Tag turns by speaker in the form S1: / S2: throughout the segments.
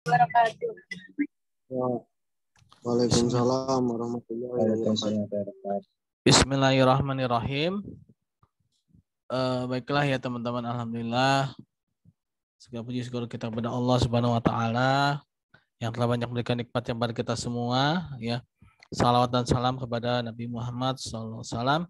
S1: wabarakatuh.
S2: Waalaikumsalam warahmatullahi wabarakatuh.
S3: Bismillahirrahmanirrahim. Baiklah ya teman-teman, alhamdulillah. Segala puji syukur kita kepada Allah Subhanahu wa taala yang telah banyak memberikan nikmat yang pada kita semua ya. Salawat dan salam kepada Nabi Muhammad SAW.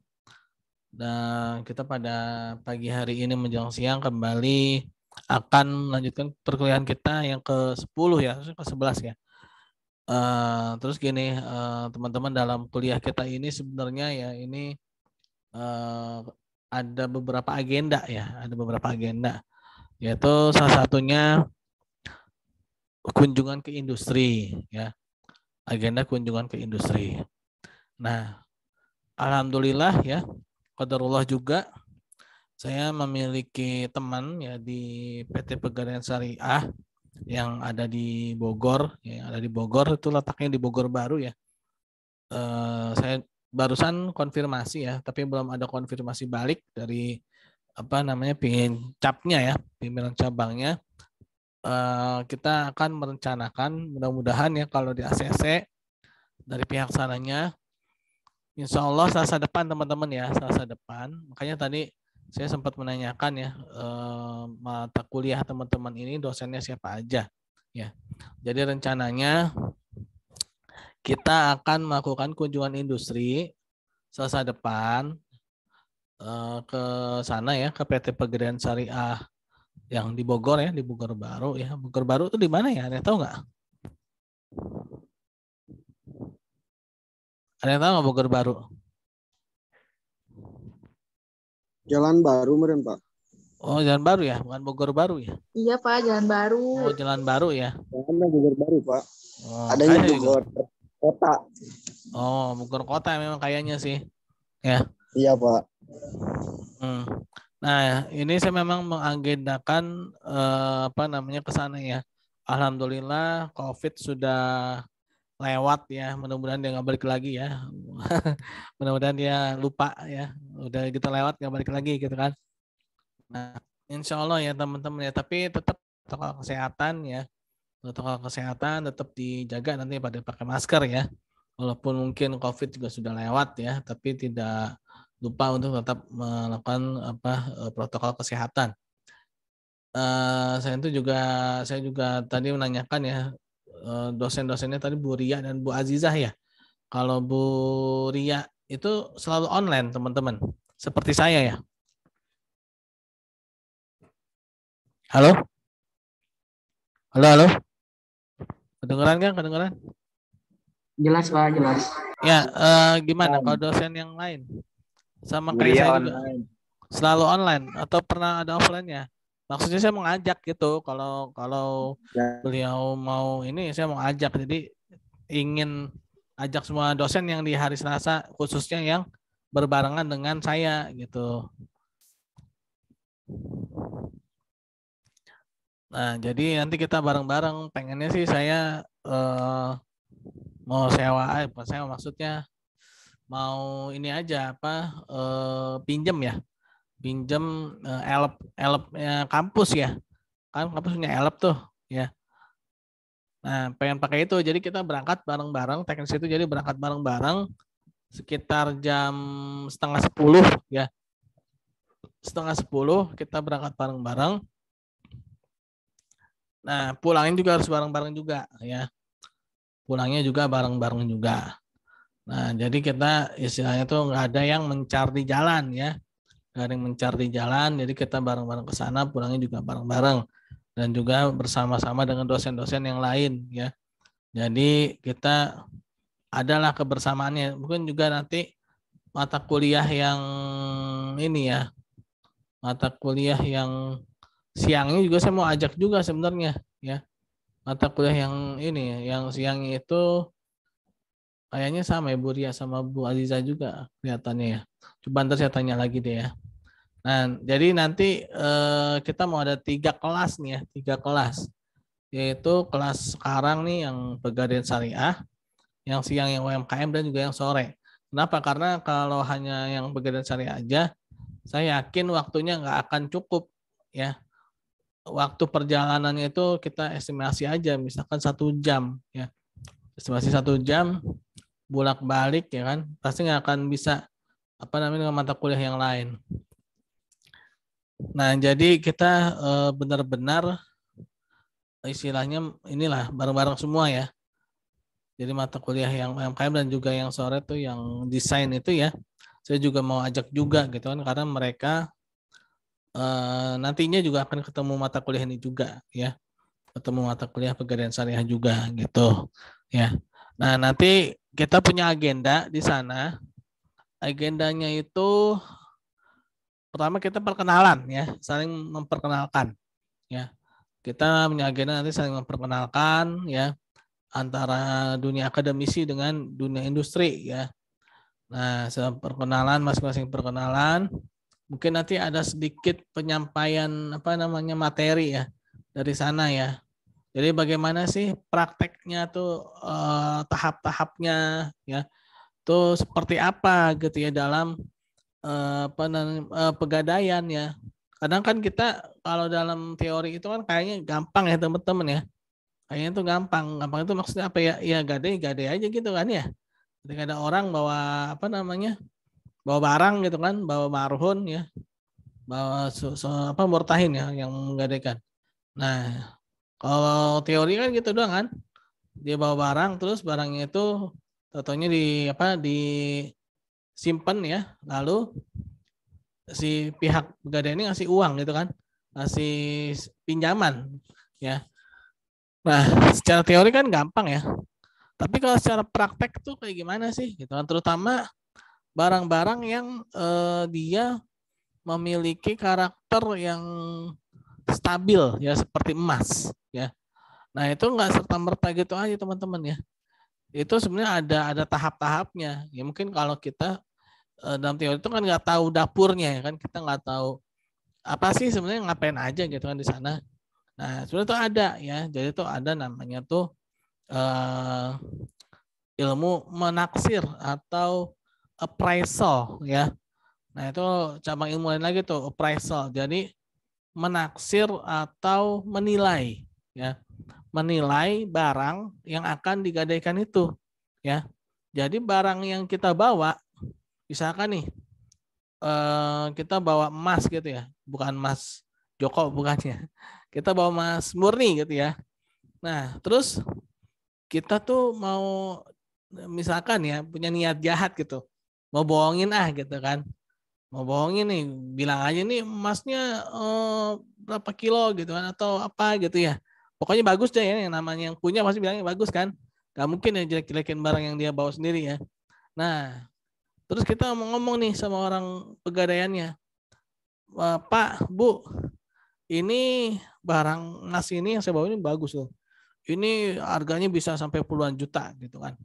S3: Dan kita pada pagi hari ini menjelang siang kembali akan melanjutkan perkuliahan kita yang ke-10 ya, ke-11 ya. Terus gini teman-teman, dalam kuliah kita ini sebenarnya ya ini ada beberapa agenda ya, yaitu salah satunya kunjungan ke industri ya, agenda kunjungan ke industri. Nah, alhamdulillah ya, qadarullah juga saya memiliki teman ya di PT Pegadaian Syariah yang ada di Bogor, itu letaknya di Bogor Baru ya. Saya barusan konfirmasi ya, tapi belum ada konfirmasi balik dari pimpinan cabangnya. Kita akan merencanakan, mudah-mudahan ya kalau di ACC dari pihak sananya, insya Allah Selasa depan teman-teman ya, Selasa depan. Makanya tadi saya sempat menanyakan ya mata kuliah teman-teman ini dosennya siapa aja ya. Jadi rencananya kita akan melakukan kunjungan industri Selasa depan ke sana ya, ke PT Pegadaian Syariah yang di Bogor ya, di Bogor Baru ya. Bogor Baru itu di mana ya? Ada yang tahu nggak? Ada yang tahu nggak Bogor Baru?
S2: Jalan Baru meren Pak.
S3: Oh, Jalan Baru ya, bukan Bogor Baru ya?
S1: Iya Pak, Jalan Baru.
S3: Oh, Jalan Baru ya.
S2: Jalan Bogor Baru Pak.
S3: Oh,
S2: adanya Bogor Kota.
S3: Oh, Bogor Kota memang kayaknya sih. Ya.
S2: Iya Pak.
S3: Nah, ini saya memang mengagendakan ke sana ya. Alhamdulillah COVID sudah lewat ya. Mudah-mudahan dia nggak balik lagi ya. Mudah-mudahan dia lupa ya. Udah kita lewat nggak balik lagi gitu kan. Nah, insya Allah ya teman-teman ya. Tapi tetap protokol kesehatan ya. Protokol kesehatan tetap dijaga, nanti pada pakai masker ya. Walaupun mungkin COVID juga sudah lewat ya, tapi tidak lupa untuk tetap melakukan protokol kesehatan. Saya juga tadi menanyakan ya dosen-dosennya tadi Bu Ria dan Bu Azizah ya. Kalau Bu Ria itu selalu online teman-teman, seperti saya ya. Halo? Halo? Kedengeran kan? Kedengeran?
S4: Jelas Pak, jelas.
S3: Ya, gimana kalau dosen yang lain? Sama kayak saya juga. Online. Selalu online atau pernah ada offline-nya? Maksudnya saya mau ngajak gitu. Kalau beliau mau ini, saya mau ajak. Jadi ingin ajak semua dosen yang di hari Selasa, khususnya yang berbarengan dengan saya gitu. Nah, jadi nanti kita bareng-bareng. Pengennya sih saya mau sewa, maksudnya mau ini aja pinjem ya, elep kampus ya, kan kampus punya elep tuh ya. Nah, pengen pakai itu, jadi kita berangkat bareng-bareng teknis itu, jadi berangkat bareng-bareng sekitar jam 9:30 ya, 9:30 kita berangkat bareng-bareng. Nah, pulangnya juga harus bareng-bareng juga ya. Pulangnya juga bareng-bareng juga. Nah, jadi kita istilahnya tuh nggak ada yang mencar di jalan ya. Nggak ada yang mencar di jalan, jadi kita bareng-bareng ke sana, pulangnya juga bareng-bareng. Dan juga bersama-sama dengan dosen-dosen yang lain ya. Jadi kita adalah kebersamaannya. Mungkin juga nanti mata kuliah yang ini ya. Mata kuliah yang siangnya juga saya mau ajak juga sebenarnya ya. Mata kuliah yang ini, yang siangnya itu kayaknya sama ya Bu Ria sama Bu Aziza juga kelihatannya ya. Coba ntar saya tanya lagi deh ya. Nah, jadi nanti kita mau ada 3 kelas nih ya, 3 kelas. Yaitu kelas sekarang nih yang Pegadaian Syariah, yang siang yang UMKM dan juga yang sore. Kenapa? Karena kalau hanya yang Pegadaian Syariah aja, saya yakin waktunya nggak akan cukup ya. waktu perjalanannya itu kita estimasi aja, misalkan 1 jam ya, estimasi 1 jam bolak-balik ya kan, pasti nggak akan bisa dengan mata kuliah yang lain. Nah, jadi kita benar-benar istilahnya inilah bareng-bareng semua ya. Jadi mata kuliah yang UMKM dan juga yang sore tuh yang desain itu ya, saya juga mau ajak juga gitu kan, karena mereka nantinya juga akan ketemu mata kuliah ini juga ya, ketemu mata kuliah Pegadaian Syariah juga gitu ya. Nah, nanti kita punya agenda di sana. Agendanya itu pertama kita perkenalan ya, saling memperkenalkan ya. Kita punya agenda nanti saling memperkenalkan ya, antara dunia akademisi dengan dunia industri ya. Nah, perkenalan, masing-masing perkenalan. Mungkin nanti ada sedikit penyampaian materi ya dari sana ya. Jadi bagaimana sih prakteknya tuh, tahap-tahapnya ya. Tuh seperti apa gitu ya dalam pegadaian ya. Kadang kan kita kalau dalam teori itu kan kayaknya gampang ya teman-teman ya. Kayaknya itu gampang. Gampang itu maksudnya apa ya? Ya gade aja gitu kan ya. Ketika ada orang bawa bawa barang gitu kan, bawa marhun ya, bawa murtahin ya yang menggadaikan. Nah, kalau teori kan gitu doang kan. Dia bawa barang, terus barangnya itu totonya disimpan ya, lalu si pihak pegadaian ini ngasih uang gitu kan, ngasih pinjaman ya. Nah, secara teori kan gampang ya. Tapi kalau secara praktek tuh kayak gimana sih gitu kan, terutama barang-barang yang dia memiliki karakter yang stabil ya, seperti emas ya. Nah, itu nggak serta-merta gitu aja teman-teman ya. Itu sebenarnya ada tahap-tahapnya. Ya mungkin kalau kita dalam teori itu kan nggak tahu dapurnya ya kan, kita nggak tahu apa sih sebenarnya ngapain aja gitu kan di sana. Nah, sebenarnya itu ada ya. Jadi itu ada namanya tuh ilmu menaksir atau appraisal ya. Nah, itu cabang ilmu lain lagi tuh, appraisal. Jadi menaksir atau menilai ya. Menilai barang yang akan digadaikan itu ya. Jadi barang yang kita bawa, misalkan nih kita bawa emas gitu ya, bukan emas Joko bukannya. Kita bawa emas murni gitu ya. Nah, terus kita tuh mau misalkan ya punya niat jahat gitu. Mau bohongin gitu kan. Mau bohongin nih, bilang aja nih emasnya berapa kilo gitu kan atau apa gitu ya. Pokoknya bagus deh ya, yang namanya yang punya pasti bilangnya bagus kan. Gak mungkin ya jelek-jelekin barang yang dia bawa sendiri ya. Nah, terus kita ngomong nih sama orang pegadaiannya. Pak, Bu, ini barang emas ini yang saya bawa ini bagus loh. Ini harganya bisa sampai puluhan juta gitu kan.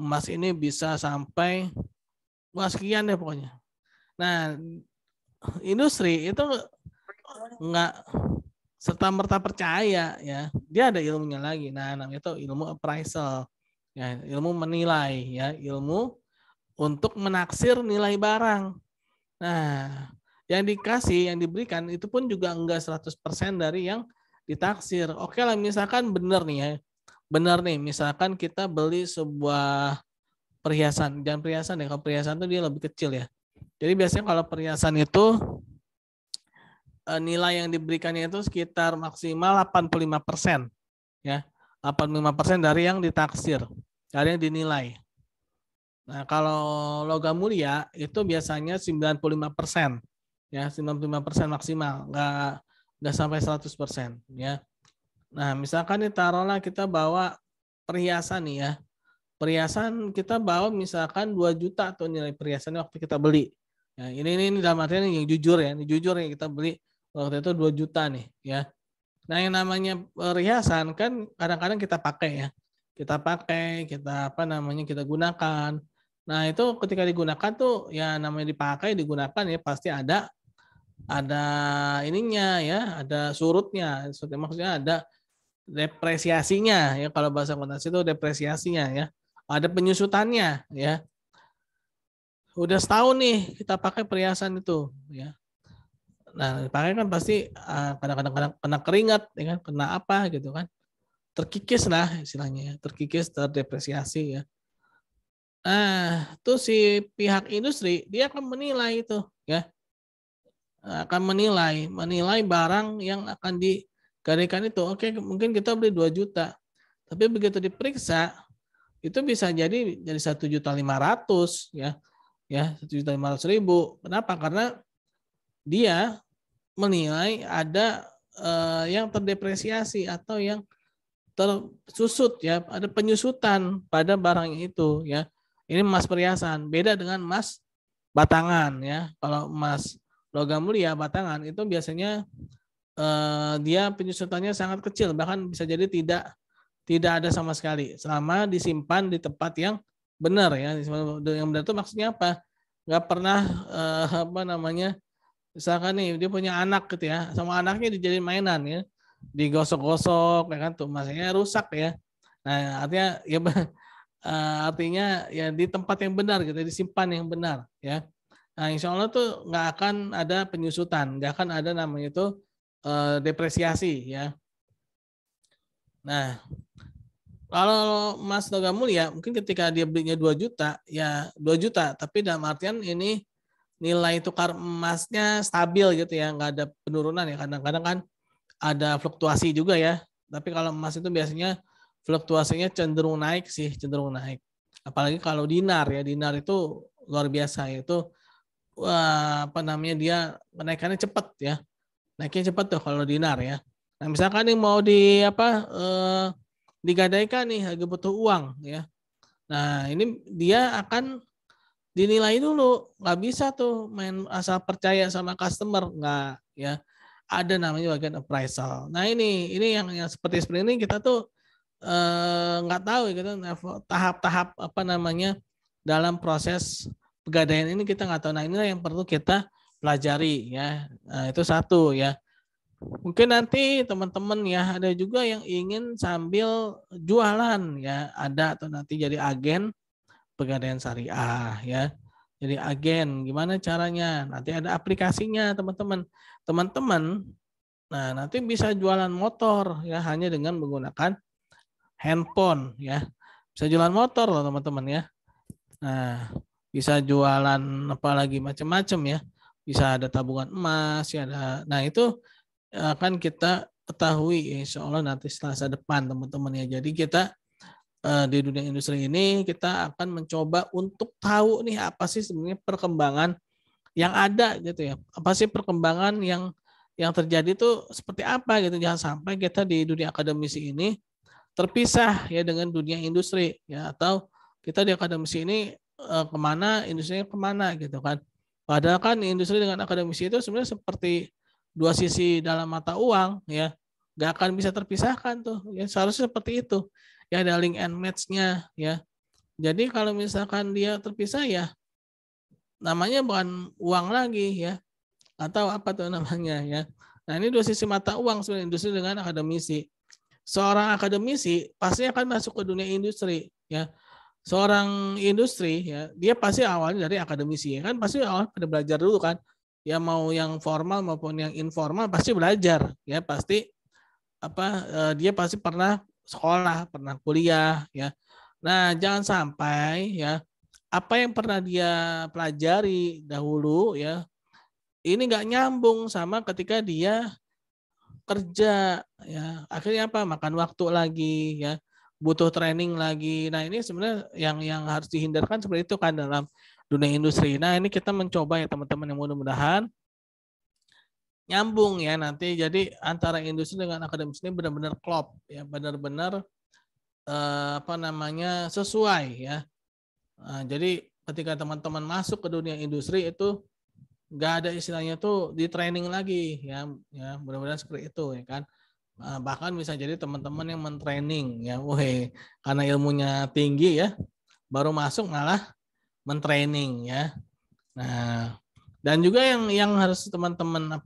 S3: Emas ini bisa sampai sekian deh pokoknya. Nah, industri itu nggak serta-merta percaya ya. Dia ada ilmunya lagi. Nah, namanya itu ilmu appraisal. Ya, ilmu menilai ya, ilmu untuk menaksir nilai barang. Nah, yang diberikan itu pun juga enggak 100% dari yang ditaksir. Oke lah, misalkan benar nih ya. Benar nih, misalkan kita beli sebuah perhiasan. Jangan perhiasan deh, kalau perhiasan itu dia lebih kecil ya. Jadi biasanya kalau perhiasan itu nilai yang diberikannya itu sekitar maksimal 85% ya. 85% dari yang ditaksir, dari yang dinilai. Nah, kalau logam mulia itu biasanya 95% ya, 95% maksimal, nggak sampai 100% ya. Nah, misalkan nih taruhlah kita bawa perhiasan nih ya. Perhiasan kita bawa misalkan 2 juta tuh nilai perhiasannya waktu kita beli. Ya, ini dalam artian yang jujur ya, ini jujur yang kita beli waktu itu 2 juta nih ya. Nah, yang namanya perhiasan kan kadang-kadang kita pakai ya. Kita pakai, kita gunakan. Nah, itu ketika digunakan tuh ya namanya dipakai, digunakan ya pasti ada ininya ya, ada surutnya. Maksudnya ada depresiasinya ya, kalau bahasa akuntansi itu depresiasinya ya. Ada penyusutannya ya. Udah setahun nih kita pakai perhiasan itu ya. Nah, pakai kan pasti kadang-kadang kena keringat, ya kan, kena apa gitu kan, terkikis lah istilahnya, ya, terkikis, terdepresiasi ya. Nah, tuh si pihak industri dia akan menilai itu, ya, akan menilai barang yang akan digadaikan itu. Oke, mungkin kita beli 2 juta, tapi begitu diperiksa itu bisa jadi 1.500.000 ya 1.500.000. Kenapa? Karena dia menilai ada yang terdepresiasi atau yang tersusut ya, ada penyusutan pada barang itu ya. Ini emas perhiasan, beda dengan emas batangan ya. Kalau emas logam mulia batangan itu biasanya dia penyusutannya sangat kecil, bahkan bisa jadi tidak ada sama sekali selama disimpan di tempat yang benar ya. Yang benar itu maksudnya apa? Nggak pernah apa namanya? Misalkan nih dia punya anak gitu ya, sama anaknya dijadiin mainan ya, digosok-gosok ya kan tuh masanya rusak ya. Nah artinya ya artinya ya di tempat yang benar gitu, disimpan yang benar ya. Nah insya Allah tuh nggak akan ada penyusutan, nggak akan ada namanya itu depresiasi ya. Nah kalau emas logam mulia mungkin ketika dia belinya 2 juta ya 2 juta, tapi dalam artian ini nilai tukar emasnya stabil gitu ya, nggak ada penurunan ya. Kadang-kadang kan ada fluktuasi juga ya. Tapi kalau emas itu biasanya fluktuasinya cenderung naik sih, cenderung naik. Apalagi kalau dinar ya, dinar itu luar biasa itu apa namanya dia kenaikannya cepat ya. Naiknya cepat tuh kalau dinar ya. Nah, misalkan nih mau digadaikan nih lagi butuh uang ya. Nah, ini dia akan dinilai dulu, nggak bisa tuh main asal percaya sama customer, nggak ya. Ada namanya bagian appraisal. Nah ini yang seperti ini kita tuh nggak tahu gitu tahap-tahap apa namanya dalam proses pegadaian ini kita nggak tahu. Nah inilah yang perlu kita pelajari ya. Nah, itu satu ya. Mungkin nanti teman-teman ya ada juga yang ingin sambil jualan ya, ada atau nanti jadi agen pegadaian syariah ya. Jadi agen gimana caranya? Nanti ada aplikasinya teman-teman. Teman-teman nah nanti bisa jualan motor ya hanya dengan menggunakan handphone ya. Bisa jualan motor loh teman-teman ya. Nah, bisa jualan apalagi macam-macam ya. Bisa ada tabungan emas ya ada. Nah, itu akan kita ketahui insya Allah nanti Selasa depan teman-teman ya. Jadi kita di dunia industri ini kita akan mencoba untuk tahu nih apa sih sebenarnya perkembangan yang ada gitu ya. Apa sih perkembangan yang terjadi itu seperti apa gitu. Jangan sampai kita di dunia akademisi ini terpisah ya dengan dunia industri ya, atau kita di akademisi ini kemana, industrinya kemana gitu kan. Padahal kan industri dengan akademisi itu sebenarnya seperti dua sisi dalam mata uang ya. Gak akan bisa terpisahkan tuh ya, seharusnya seperti itu. Ya ada link and match-nya ya. Jadi kalau misalkan dia terpisah ya namanya bukan uang lagi ya. Atau apa tuh namanya ya. Nah, ini dua sisi mata uang sebenarnya industri dengan akademisi. Seorang akademisi pasti akan masuk ke dunia industri ya. Seorang industri ya, dia pasti awalnya dari akademisi ya kan, pasti awal pada belajar dulu kan. Ya mau yang formal maupun yang informal pasti belajar ya, pasti dia pasti pernah sekolah, pernah kuliah ya. Nah, jangan sampai ya apa yang pernah dia pelajari dahulu ya ini nggak nyambung sama ketika dia kerja ya. Akhirnya apa? Makan waktu lagi ya, butuh training lagi. Nah, ini sebenarnya yang harus dihindarkan seperti itu kan dalam dunia industri. Nah, ini kita mencoba ya teman-teman yang mudah-mudahan nyambung ya nanti. Jadi antara industri dengan akademis ini benar-benar klop ya, benar-benar sesuai ya. Nah, jadi ketika teman-teman masuk ke dunia industri itu nggak ada istilahnya tuh di training lagi ya, mudah-mudahan seperti itu ya kan. Bahkan bisa jadi teman-teman yang mentraining ya, karena ilmunya tinggi ya, baru masuk malah mentraining ya. Nah, dan juga yang harus teman-teman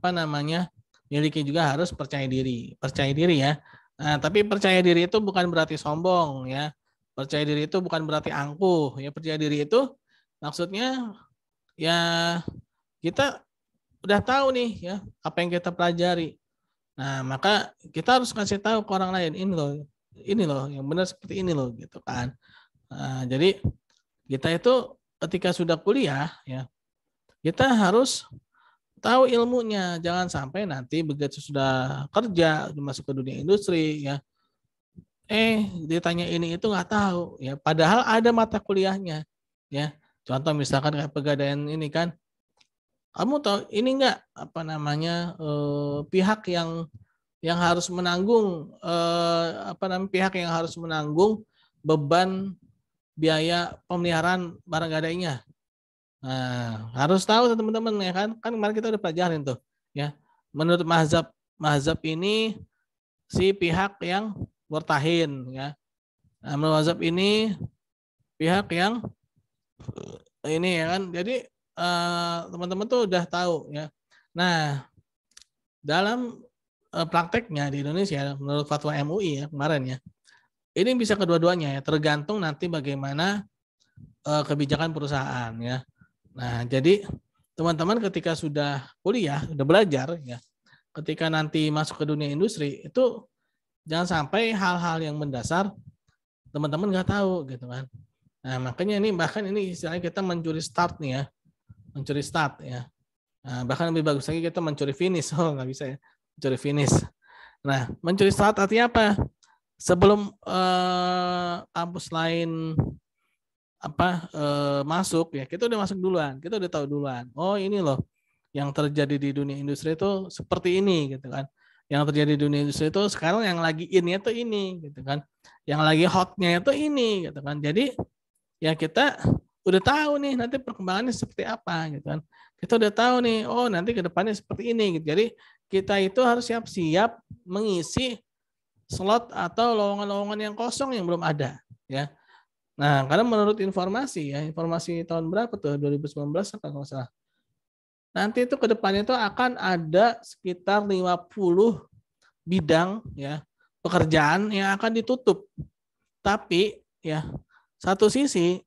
S3: miliki juga harus percaya diri ya. Nah, tapi percaya diri itu bukan berarti sombong ya. Percaya diri itu bukan berarti angkuh ya. Percaya diri itu maksudnya ya kita udah tahu nih ya apa yang kita pelajari. Nah, maka kita harus kasih tahu ke orang lain, ini loh yang benar seperti ini loh gitu kan. Nah, jadi kita itu ketika sudah kuliah ya, kita harus tahu ilmunya. Jangan sampai nanti begitu sudah kerja, masuk ke dunia industri ya, ditanya ini itu nggak tahu ya. Padahal ada mata kuliahnya ya. Contoh misalkan kayak pegadaian ini kan, kamu tahu ini nggak apa namanya pihak yang harus menanggung pihak yang harus menanggung beban biaya pemeliharaan barang gadainya. Nah, harus tahu teman-teman ya kan kemarin kita udah pelajarin tuh ya. Menurut mazhab ini si pihak yang murtahin ya. Nah, menurut mazhab ini pihak yang ini ya kan. Jadi teman-teman tuh udah tahu ya. Nah, dalam prakteknya di Indonesia menurut fatwa MUI ya kemarin ya. Ini bisa kedua-duanya ya, tergantung nanti bagaimana kebijakan perusahaan ya. Nah, jadi teman-teman ketika sudah kuliah, sudah belajar ya, ketika nanti masuk ke dunia industri itu jangan sampai hal-hal yang mendasar teman-teman nggak tahu gitu kan. Nah, makanya ini bahkan ini istilahnya kita mencuri start nih ya, mencuri start ya. Nah, bahkan lebih bagus lagi kita mencuri finish. Oh, nggak bisa ya, mencuri finish. Nah, mencuri start artinya apa? Sebelum kampus lain masuk ya, kita udah masuk duluan, kita udah tahu duluan. Oh, ini loh yang terjadi di dunia industri itu seperti ini gitu kan. Yang terjadi di dunia industri itu sekarang yang lagi in-nya itu ini gitu kan. Yang lagi hot-nya itu ini gitu kan. Jadi ya kita udah tahu nih nanti perkembangannya seperti apa gitu kan. Kita udah tahu nih, oh nanti ke depannya seperti ini gitu. Jadi kita itu harus siap-siap mengisi slot atau lowongan-lowongan yang kosong yang belum ada ya. Nah, karena menurut informasi ya, informasi tahun berapa tuh 2019 apa kalau salah. Nanti itu ke depannya itu akan ada sekitar 50 bidang ya pekerjaan yang akan ditutup. Tapi ya satu sisi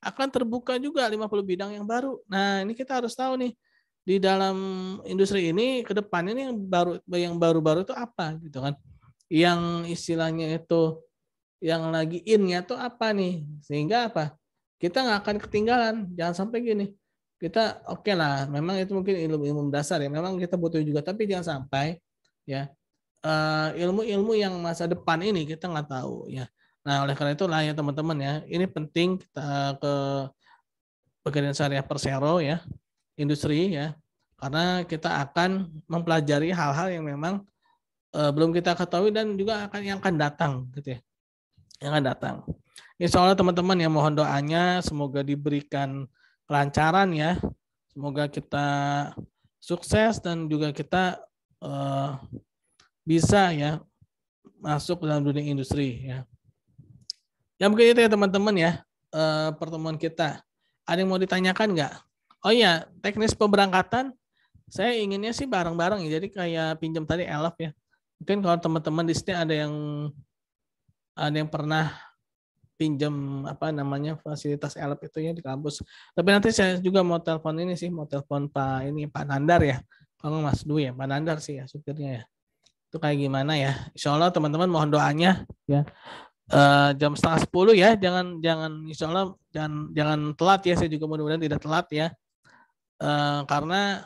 S3: akan terbuka juga 50 bidang yang baru. Nah, ini kita harus tahu nih di dalam industri ini ke depannya ini yang baru-baru itu apa gitu kan. Yang istilahnya itu yang lagi in-nya tuh apa nih, sehingga apa kita nggak akan ketinggalan. Jangan sampai gini kita oke lah memang itu mungkin ilmu dasar ya memang kita butuh juga, tapi jangan sampai ya ilmu-ilmu yang masa depan ini kita nggak tahu ya. Nah oleh karena itulah ya teman-teman ya ini penting kita ke Pegadaian Syariah Persero ya industri ya, karena kita akan mempelajari hal-hal yang memang belum kita ketahui dan juga yang akan datang gitu ya, yang akan datang. Insya Allah teman-teman ya mohon doanya semoga diberikan kelancaran ya, semoga kita sukses dan juga kita bisa ya masuk dalam dunia industri ya. Ya mungkin itu ya teman-teman ya pertemuan kita. Ada yang mau ditanyakan nggak? Oh iya, teknis pemberangkatan saya inginnya sih bareng-bareng ya. Jadi kayak pinjam tadi ELF ya. Mungkin kalau teman-teman di sini ada yang pernah pinjam fasilitas ELF itu ya di kampus. Tapi nanti saya juga mau telepon ini sih, mau telepon Pak Nandar ya. Kalau Mas Dwi ya, Pak Nandar sih ya supirnya ya. Itu kayak gimana ya? Insya Allah teman-teman mohon doanya ya. Jam 9:30 ya, jangan insya Allah jangan telat ya, saya juga mudah-mudahan tidak telat ya, karena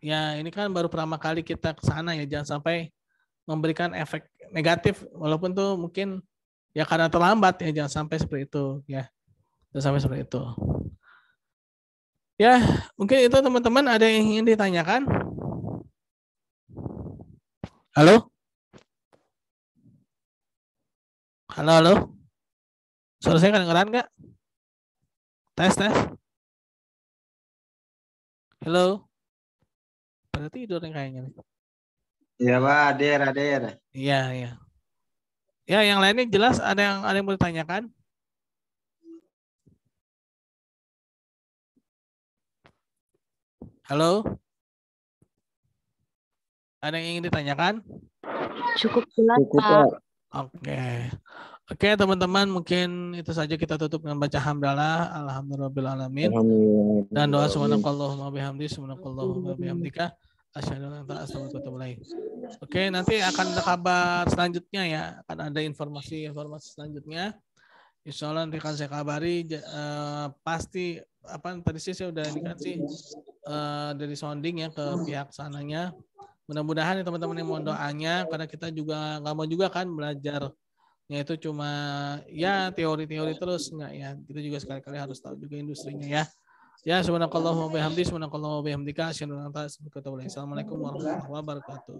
S3: ya ini kan baru pertama kali kita ke sana ya, jangan sampai memberikan efek negatif walaupun tuh mungkin ya karena terlambat ya, jangan sampai seperti itu ya, jangan sampai seperti itu ya. Mungkin itu teman-teman ada yang ingin ditanyakan. Halo. Suara saya kedengeran nggak? Tes. Halo. Pada tidur nih kayaknya.
S2: Iya Pak, hadir.
S3: Iya. Ya, yang lainnya jelas ada yang mau ditanyakan? Halo. Ada yang ingin ditanyakan?
S1: Cukup jelas,
S2: Cukup
S1: Pak.
S2: Pak.
S3: Oke. Oke teman-teman, mungkin itu saja kita tutup dengan baca hamdalah, alhamdulillahirabbil alamin. Dan doa subhanakallahumma bihamdi, subhanakallahumma bihamdika, asyhadu an la ilaha illa anta, astaghfiruka wa atubu ilaik. Oke, nanti akan ada kabar selanjutnya ya, akan ada informasi selanjutnya. Insya Allah nanti akan saya kabari. Pasti apa tadi sih saya udah dikasih dari sounding ya ke pihak sananya. Mudah-mudahan ya teman-teman yang mohon doanya, karena kita juga nggak mau juga kan belajarnya itu cuma ya teori-teori terus enggak ya. Kita juga sekali-kali harus tahu juga industrinya ya. Ya, subhanakallahumma bihamdi, subhanakallahumma bihamdika, asyhadu an la ilaha illa anta, astaghfiruka wa atubu ilaik. Assalamualaikum warahmatullahi wabarakatuh.